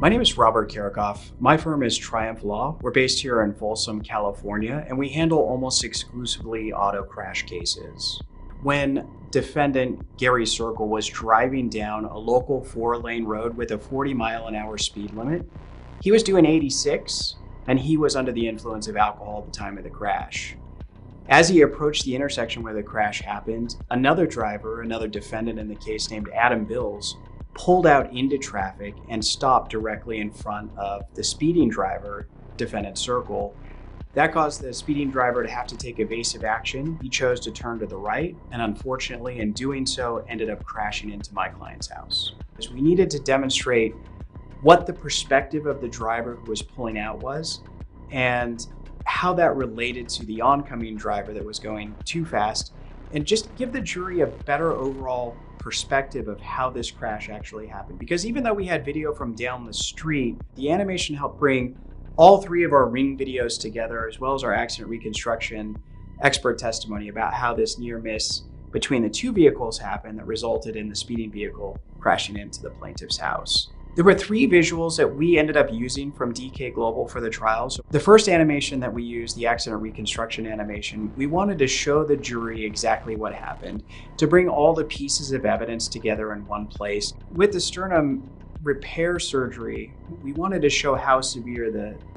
My name is Robert Carichoff. My firm is Triumph Law. We're based here in Folsom, California, and we handle almost exclusively auto crash cases. When defendant Gary Circle was driving down a local 4-lane road with a 40-mile-an-hour speed limit, he was doing 86, and he was under the influence of alcohol at the time of the crash. As he approached the intersection where the crash happened, another driver, another defendant in the case named Adam Bills, pulled out into traffic and stopped directly in front of the speeding driver, defendant Circle. That caused the speeding driver to have to take evasive action. He chose to turn to the right, and unfortunately, in doing so, ended up crashing into my client's house. As we needed to demonstrate what the perspective of the driver who was pulling out was, and how that related to the oncoming driver that was going too fast, and just give the jury a better overall perspective of how this crash actually happened. Because even though we had video from down the street, the animation helped bring all three of our ring videos together, as well as our accident reconstruction expert testimony about how this near miss between the two vehicles happened that resulted in the speeding vehicle crashing into the plaintiff's house. There were three visuals that we ended up using from DK Global for the trial. So the first animation that we used, the accident reconstruction animation, we wanted to show the jury exactly what happened, to bring all the pieces of evidence together in one place. With the sternum repair surgery, we wanted to show how severe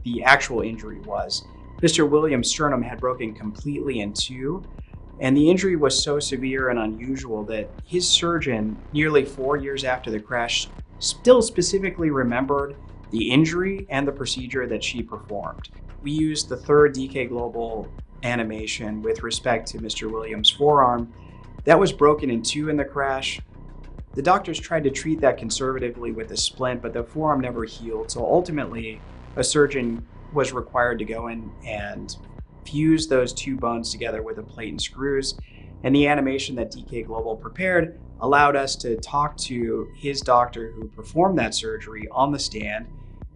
the actual injury was. Mr. Williams' sternum had broken completely in two, and the injury was so severe and unusual that his surgeon, nearly 4 years after the crash, still specifically remembered the injury and the procedure that she performed. We used the third DK Global animation with respect to Mr. Williams' forearm. That was broken in two in the crash. The doctors tried to treat that conservatively with a splint, but the forearm never healed. So ultimately, a surgeon was required to go in and fuse those two bones together with a plate and screws. And the animation that DK Global prepared allowed us to talk to his doctor who performed that surgery on the stand,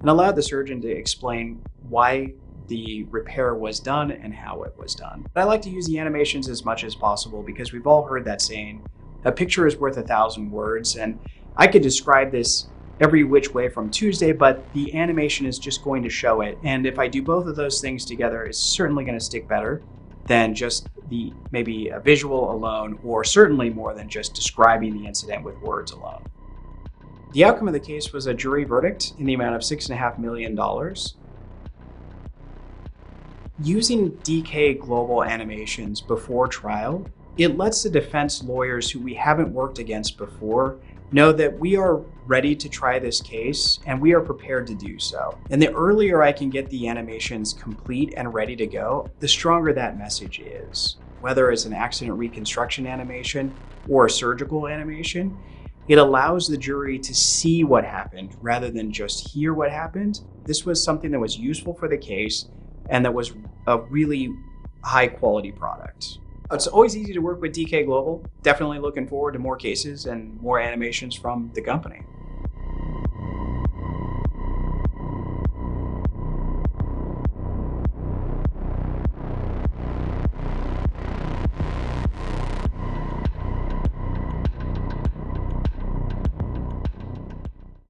and allowed the surgeon to explain why the repair was done and how it was done. But I like to use the animations as much as possible because we've all heard that saying, a picture is worth 1,000 words, and I could describe this every which way from Tuesday, but the animation is just going to show it. And if I do both of those things together, it's certainly going to stick better than just maybe a visual alone, or certainly more than just describing the incident with words alone. The outcome of the case was a jury verdict in the amount of $6.5 million. Using DK Global animations before trial, it lets the defense lawyers who we haven't worked against before know that we are ready to try this case and we are prepared to do so. And the earlier I can get the animations complete and ready to go, the stronger that message is. Whether it's an accident reconstruction animation or a surgical animation, it allows the jury to see what happened rather than just hear what happened. This was something that was useful for the case and that was a really high quality product. It's always easy to work with DK Global. Definitely looking forward to more cases and more animations from the company.